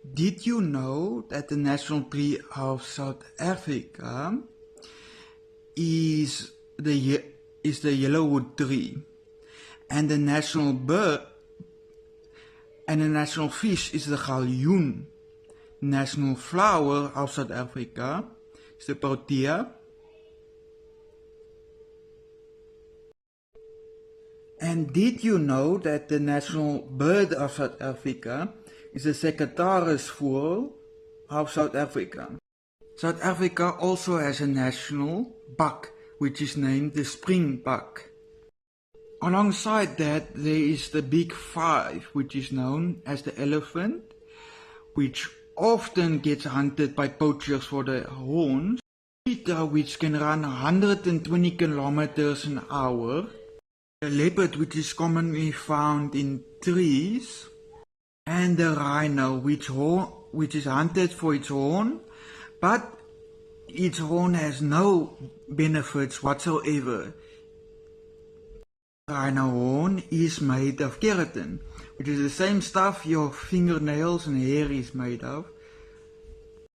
Did you know that the national tree of South Africa is the yellowwood tree, and the national bird and the national fish is the galjoen? National flower of South Africa is the protea. And did you know that the national bird of South Africa is the Secretaris voël of South Africa? South Africa also has a national buck, which is named the springbuck. Alongside that, there is the big five, which is known as the elephant, which often gets hunted by poachers for the horns. Cheetah, which can run 120 kilometers an hour. The leopard, which is commonly found in trees. And the rhino, which is hunted for its horn, but its horn has no benefits whatsoever. Rhino horn is made of keratin, which is the same stuff your fingernails and hair is made of.